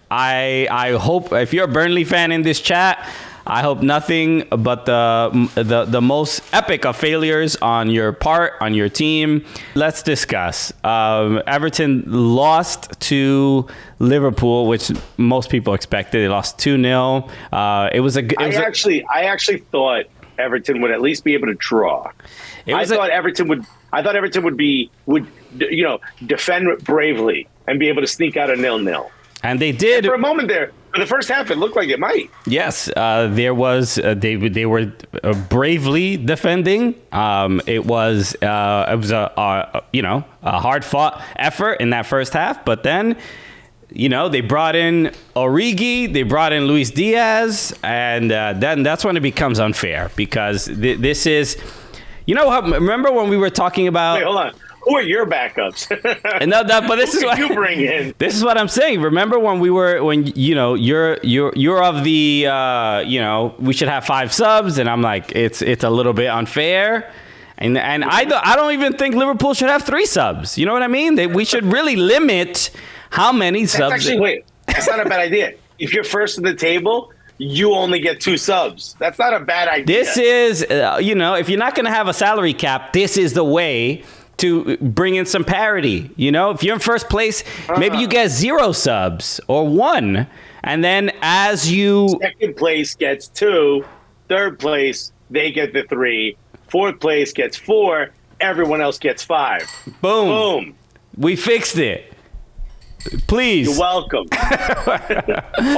I hope if you're a Burnley fan in this chat, I hope nothing but the most epic of failures on your part, on your team. Let's discuss. Everton lost to Liverpool, which most people expected. They lost 2-0. I actually thought Everton would at least be able to draw. I thought Everton would defend bravely and be able to sneak out a 0-0. And they did. And for a moment there, for the first half, it looked like it might. Yes, there was. They were bravely defending. It was a hard fought effort in that first half, but then, they brought in Origi, they brought in Luis Diaz, and then that's when it becomes unfair because this is, remember when we were talking about? Wait, hold on. Who are your backups? But this is what you bring in. This is what I'm saying. Remember when you're of the we should have 5 subs, and I'm like it's a little bit unfair, and I don't even think Liverpool should have 3 subs. You know what I mean? We should really limit how many subs. That's not a bad idea. If you're first in the table, you only get 2 subs. That's not a bad idea. This is if you're not going to have a salary cap, this is the way to bring in some parity. If you're in first place, maybe you get 0 subs or 1. And then second place gets 2, third place, they get the 3, fourth place gets 4, everyone else gets 5. Boom. We fixed it. Please. You're welcome.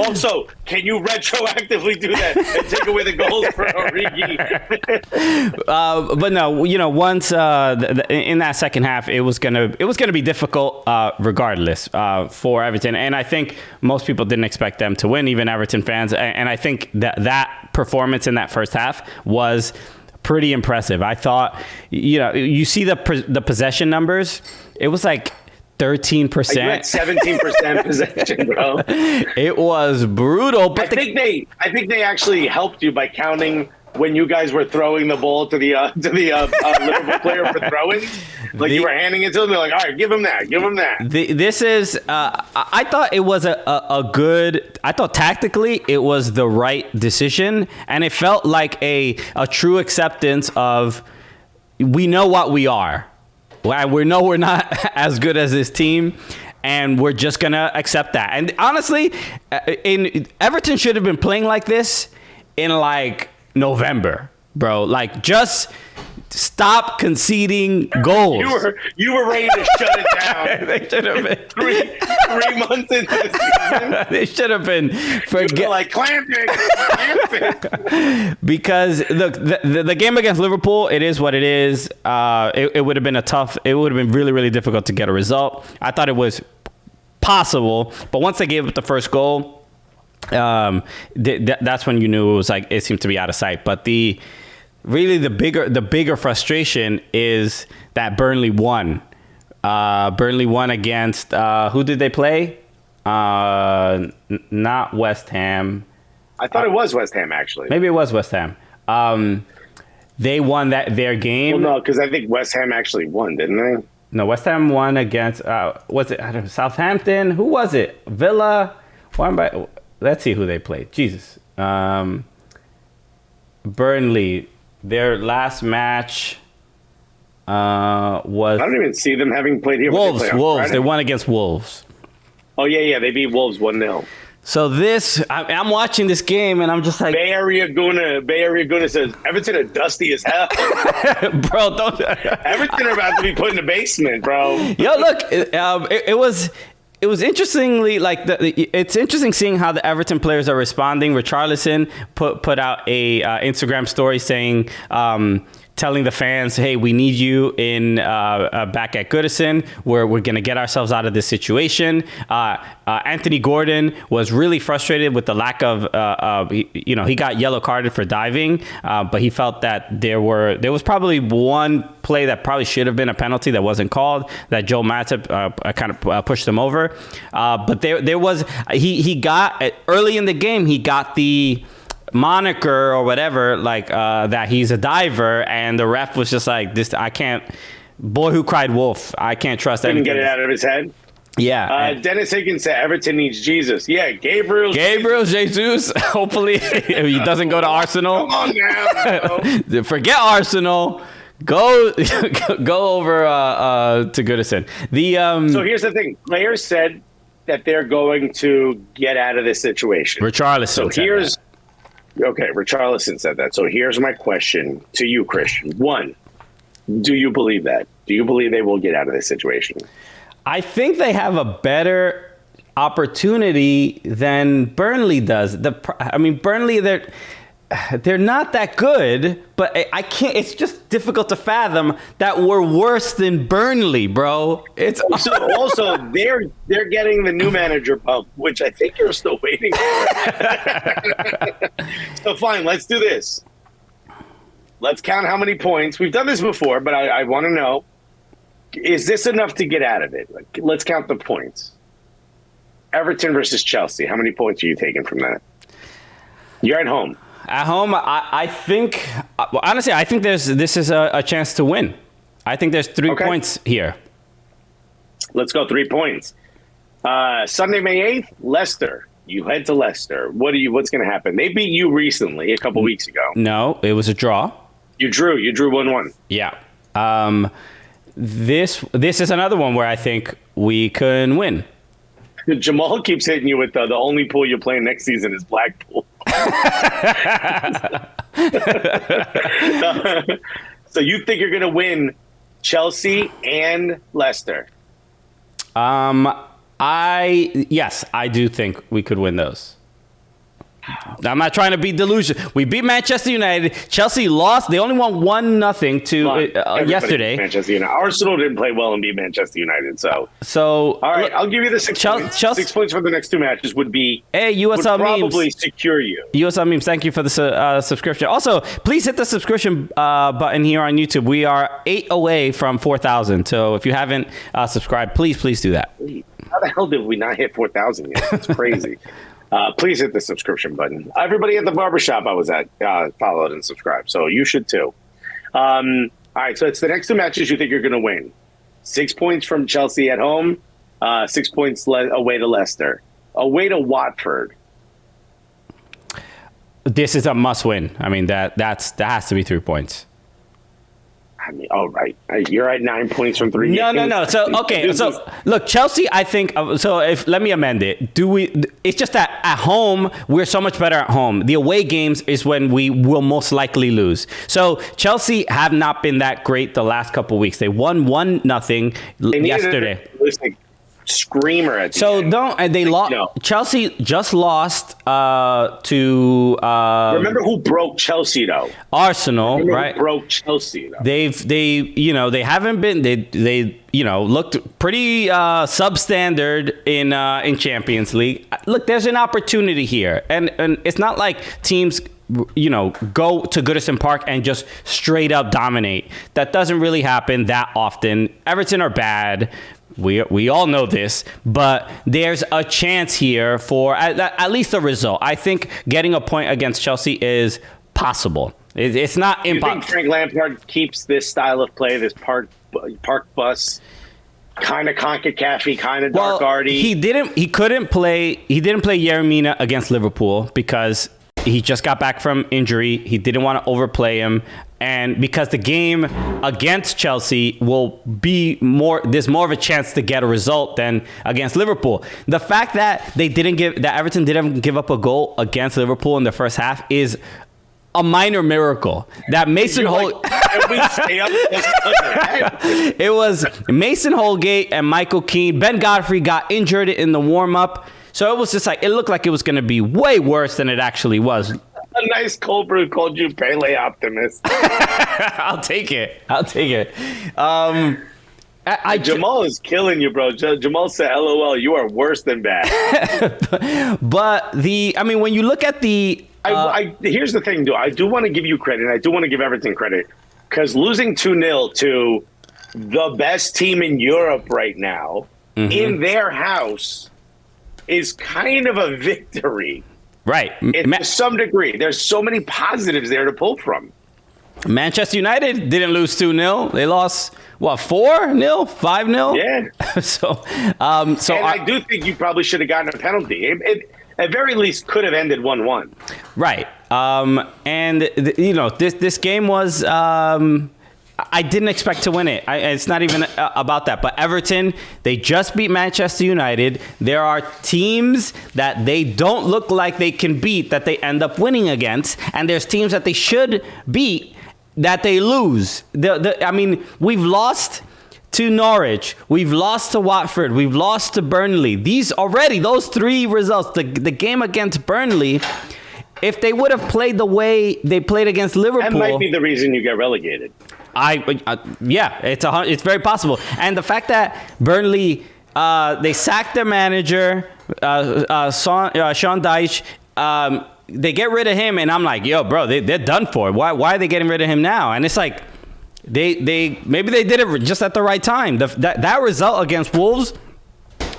Also, can you retroactively do that and take away the goals for Origi? But no, once in that second half, it was gonna be difficult regardless for Everton, and I think most people didn't expect them to win, even Everton fans. And I think that performance in that first half was pretty impressive. I thought, you see the possession numbers. It was like 13%. You had 17% possession, bro. It was brutal. But I think they actually helped you by counting when you guys were throwing the ball to the Liverpool player for throwing. You were handing it to them. They're like, all right, give him that. This is. I thought it was a good. I thought tactically it was the right decision, and it felt like a true acceptance of we know what we are. We know we're not as good as this team, and we're just going to accept that. And honestly, Everton should have been playing like this in November, bro. Just stop conceding goals. You were ready to shut it down. They should have been 3 months into the season. They should have been. Clamp it. Because look, the game against Liverpool, it is what it is. It would have been it would have been really, really difficult to get a result. I thought it was possible, but once they gave up the first goal, that's when you knew it seemed to be out of sight. But the bigger frustration is that Burnley won. Burnley won against who did they play? Not West Ham. I thought it was West Ham, actually. Maybe it was West Ham. They won their game. Well, no, because I think West Ham actually won, didn't they? No, West Ham won against was it Southampton? Who was it? Villa. Let's see who they played. Jesus. Burnley. Their last match was. I don't even see them having played here. Wolves. They won against Wolves. Oh yeah, they beat Wolves 1-0. So I'm watching this game and I'm just like, Bay Area Guna says Everton are dusty as hell, bro. Don't. Everton are about to be put in the basement, bro. Yo, look, it was interestingly it's interesting seeing how the Everton players are responding. Richarlison put out a Instagram story saying, telling the fans, hey, we need you in back at Goodison. We're going to get ourselves out of this situation. Anthony Gordon was really frustrated with the lack of, he got yellow carded for diving, but he felt that there was probably one play that probably should have been a penalty that wasn't called, that Joe Matip kind of pushed him over. But there was, he got, early in the game, he got the moniker or whatever, that he's a diver, and the ref was just like, this, I can't, boy who cried wolf, I can't trust anything. Didn't get it out of his head? Yeah. Dennis Higgins said Everton needs Jesus. Yeah, Gabriel Jesus. Hopefully he doesn't go to Arsenal. Come on now. Forget Arsenal. Go over to Goodison. So here's the thing. Players said that they're going to get out of this situation. Richarlison said that. Okay, Richarlison said that. So here's my question to you, Christian. One, do you believe that? Do you believe they will get out of this situation? I think they have a better opportunity than Burnley does. Burnley, they're not that good, but I can't. It's just difficult to fathom that we're worse than Burnley, bro. It's also they're getting the new manager bump, which I think you're still waiting for. So fine, let's do this. Let's count how many points. We've done this before, but I want to know: is this enough to get out of it? Like, let's count the points. Everton versus Chelsea. How many points are you taking from that? You're at home. At home, I think, honestly, I think this is a chance to win. I think there's 3 points here. Let's go 3 points. Sunday, May 8th, Leicester. You head to Leicester. What's going to happen? They beat you recently, a couple weeks ago. No, it was a draw. You drew 1-1. Yeah. This is another one where I think we can win. Jamal keeps hitting you with the only pool you're playing next season is Blackpool. So you think you're going to win Chelsea and Leicester? Yes, I do think we could win those. I'm not trying to be delusional. We beat Manchester United. Chelsea lost. They only won 1-0 to yesterday. Manchester United. Arsenal didn't play well and beat Manchester United. So all right, look, I'll give you the 6 points. 6 points for the next 2 matches would be. Hey, USL would probably memes. Secure you. USL memes. Thank you for the subscription. Also, please hit the subscription button here on YouTube. We are 8 away from 4,000. So if you haven't subscribed, please do that. How the hell did we not hit 4,000 yet? It's crazy. Please hit the subscription button. Everybody at the barbershop I was at followed and subscribed, so you should too. All right, so it's the next 2 matches you think you're going to win. 6 points from Chelsea at home, 6 points away to Leicester. Away to Watford. This is a must-win. I mean, that has to be 3 points. I mean, all right. You're at 9 points from 3 games. No. So, okay. So, look, Chelsea, I think, let me amend it. It's just that at home, we're so much better at home. The away games is when we will most likely lose. So, Chelsea have not been that great the last couple of weeks. They won 1-0 yesterday. Screamer at the end. They lost. No. Chelsea just lost to. Remember who broke Chelsea though? Arsenal, right? Who broke Chelsea though. They haven't been. They looked pretty substandard in Champions League. Look, there's an opportunity here, and it's not like teams go to Goodison Park and just straight up dominate. That doesn't really happen that often. Everton are bad. We all know this, but there's a chance here for at least a result. I think getting a point against Chelsea is possible. It's not impossible. You think Frank Lampard keeps this style of play, this park bus, kind of CONCACAF-y, kind of dark arty? He didn't play Yeremina against Liverpool because he just got back from injury. He didn't want to overplay him. And because the game against Chelsea there's more of a chance to get a result than against Liverpool. The fact that Everton didn't give up a goal against Liverpool in the first half is a minor miracle. That Mason Holgate. It was Mason Holgate and Michael Keane. Ben Godfrey got injured in the warm-up. So it was just it looked like it was going to be way worse than it actually was. A nice cold brew called you Pele optimist. I'll take it. Jamal is killing you, bro. Jamal said, LOL, you are worse than bad. But when you look at the... here's the thing, I do want to give you credit. I do want to give Everton credit. Because losing 2-0 to the best team in Europe right now, in their house, is kind of a victory. Right. To some degree. There's so many positives there to pull from. Manchester United didn't lose 2-0. They lost, what, 4-0? 5-0? Yeah. So I do think you probably should have gotten a penalty. It at very least could have ended 1-1. Right. This game was... I didn't expect to win it. It's not even about that. But Everton, they just beat Manchester United. There are teams that they don't look like they can beat that they end up winning against. And there's teams that they should beat that they lose. We've lost to Norwich. We've lost to Watford. We've lost to Burnley. Those 3 results, the game against Burnley, if they would have played the way they played against Liverpool... That might be the reason you get relegated. It's very possible. And the fact that Burnley, they sacked their manager, Sean Dyche, they get rid of him, and I'm like, yo, bro, they're done for. Why are they getting rid of him now? And it's like, maybe they did it just at the right time. That result against Wolves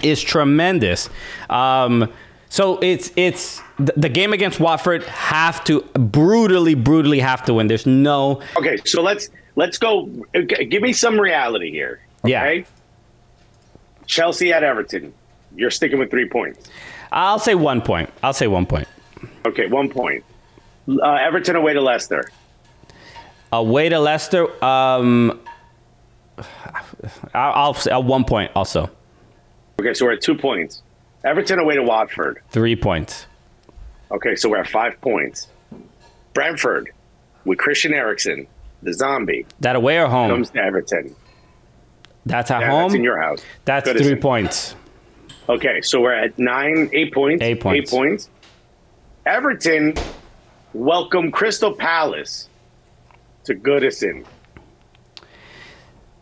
is tremendous. So it's the game against Watford have to brutally have to win. There's no... Okay, so let's go. Give me some reality here. Okay? Yeah. Chelsea at Everton. You're sticking with 3 points. I'll say 1 point. Okay, 1 point. Everton away to Leicester. Away to Leicester. I'll 1 point also. Okay, so we're at 2 points. Everton away to Watford. 3 points. Okay, so we're at 5 points. Brentford with Christian Eriksen, the zombie. That away or home? Comes to Everton. That's at home? That's in your house. That's Goodison. 3 points. Okay, so we're at 8 points. 8 points. 8 points. Everton welcome Crystal Palace to Goodison.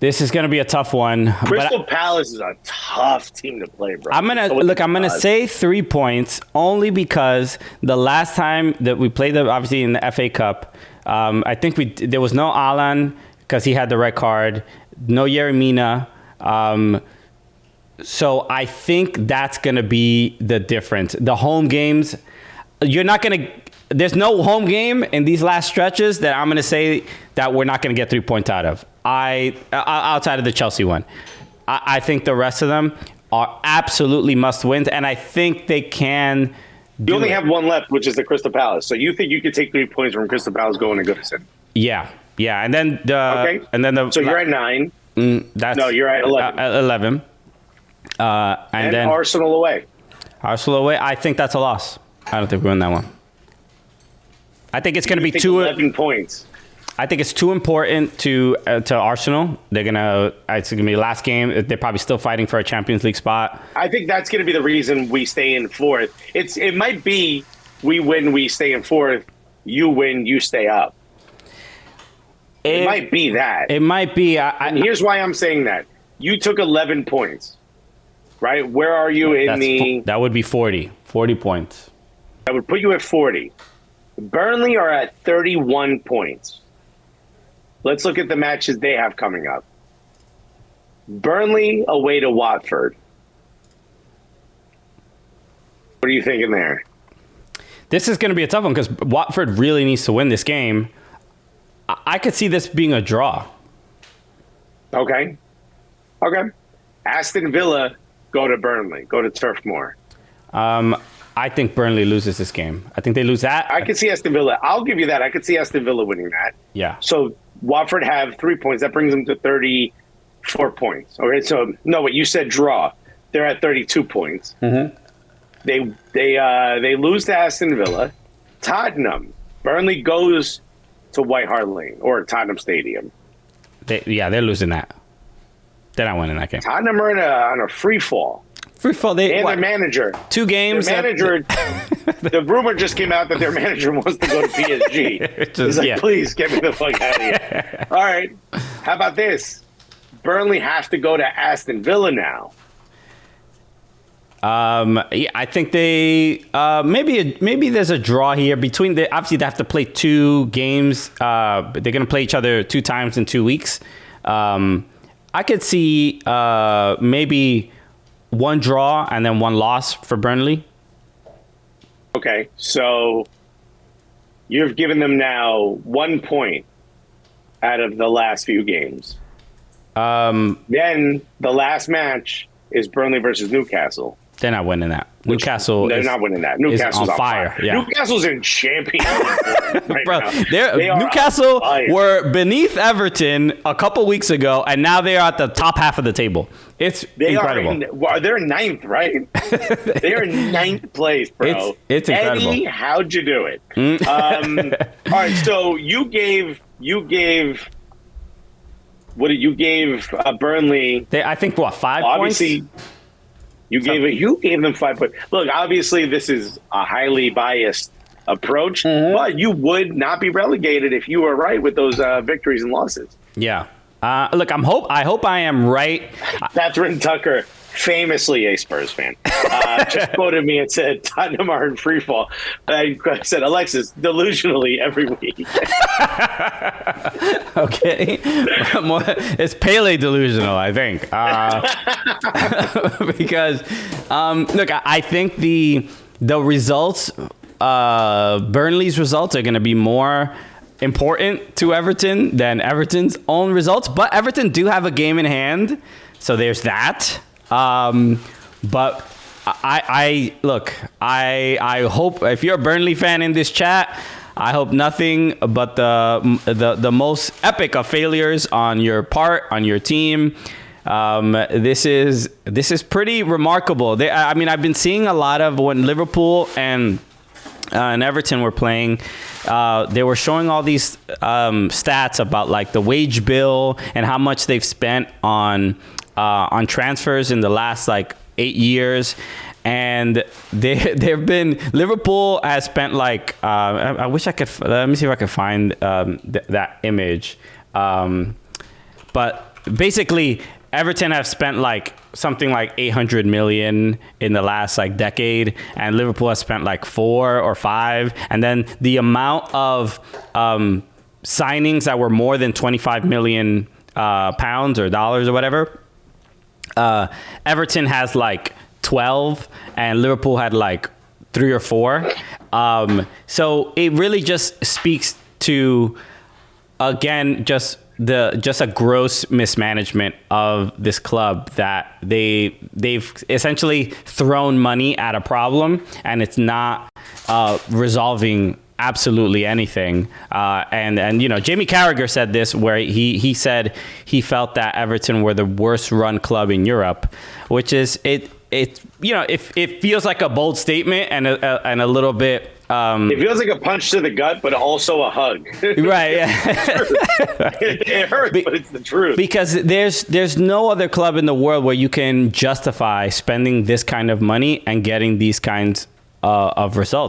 This is going to be a tough one. Crystal Palace is a tough team to play, bro. I'm gonna say 3 points only because the last time that we played them, obviously in the FA Cup, I think there was no Alan because he had the red card, no Yeremina. So I think that's gonna be the difference. The home games, there's no home game in these last stretches that I'm gonna say that we're not gonna get 3 points out of. Outside of the Chelsea one, I think the rest of them are absolutely must wins, and I think they can. You only have one left, which is the Crystal Palace. So you think you could take 3 points from Crystal Palace going to Goodison? Yeah, and then So you're at 9. You're at 11. 11. And then Arsenal away. I think that's a loss. I don't think we win that one. I think it's going to be 11 points. I think it's too important to Arsenal. It's gonna be the last game. They're probably still fighting for a Champions League spot. I think that's gonna be the reason we stay in 4th. It might be we win, we stay in 4th. You win, you stay up. It might be that. It might be. And here's why I'm saying that. You took 11 points, right? Where are you that would be 40 points. That would put you at 40. Burnley are at 31 points. Let's look at the matches they have coming up. Burnley away to Watford. What are you thinking there? This is going to be a tough one because Watford really needs to win this game. I could see this being a draw. Okay. Aston Villa go to Burnley. Go to Turf Moor. I think Burnley loses this game. I think they lose that. I could see Aston Villa. I'll give you that. I could see Aston Villa winning that. Yeah. So Watford have 3 points. That brings them to 34 points. Okay. So no, what you said draw. They're at 32 points. Mm-hmm. They lose to Aston Villa. Tottenham. Burnley goes to White Hart Lane or Tottenham Stadium. They're losing that. They're not winning that game. Tottenham are on a free fall. Their manager. 2 games. Their manager. The rumor just came out that their manager wants to go to PSG. He's like, please get me the fuck out of here. All right. How about this? Burnley have to go to Aston Villa now. I think they maybe there's a draw here between obviously they have to play 2 games. They're going to play each other 2 times in 2 weeks. I could see maybe 1 draw and then 1 loss for Burnley. Okay, so you've given them now 1 point out of the last few games. Then the last match is Burnley versus Newcastle. They're not winning that. Newcastle they're not winning that. Newcastle's on fire. Yeah. Newcastle's in champion right Bro, now. Newcastle were beneath Everton a couple weeks ago, and now they are at the top half of the table. It's incredible. They're ninth, right? They're in ninth place, bro. It's incredible. Eddie, how'd you do it? All right, so you gave Burnley. I think 5 obviously, points. You gave them 5 points. Look, obviously this is a highly biased approach, but you would not be relegated if you were right with those victories and losses. Yeah. Look, I hope I am right. Catherine Tucker, famously a Spurs fan, just quoted me and said Tottenham are in free fall. I said, Alexis, delusionally every week. Okay. It's Pele delusional, I think. Because, look, I think the results, Burnley's results are going to be more important to Everton than Everton's own results. But Everton do have a game in hand, so there's that. But I hope, if you're a Burnley fan in this chat, I hope nothing but the most epic of failures on your part, on your team. This is pretty remarkable. I've been seeing a lot of when Liverpool and Everton were playing. They were showing all these stats about like the wage bill and how much they've spent on transfers in the last like 8 years, and Liverpool has spent like I wish I could, let me see if I could find that image, but basically Everton have spent like something like 800 million in the last like decade, and Liverpool has spent like 4 or 5, and then the amount of signings that were more than 25 million pounds or dollars or whatever, Everton has like 12 and Liverpool had like 3 or 4. So it really just speaks to, again, just a gross mismanagement of this club, that they've essentially thrown money at a problem and it's not resolving absolutely anything. And Jamie Carragher said this, where he said he felt that Everton were the worst run club in Europe, which is it feels like a bold statement and a little bit. It feels like a punch to the gut, but also a hug. Right. Yeah. It hurts, but it's the truth. Because there's no other club in the world where you can justify spending this kind of money and getting these kinds of results.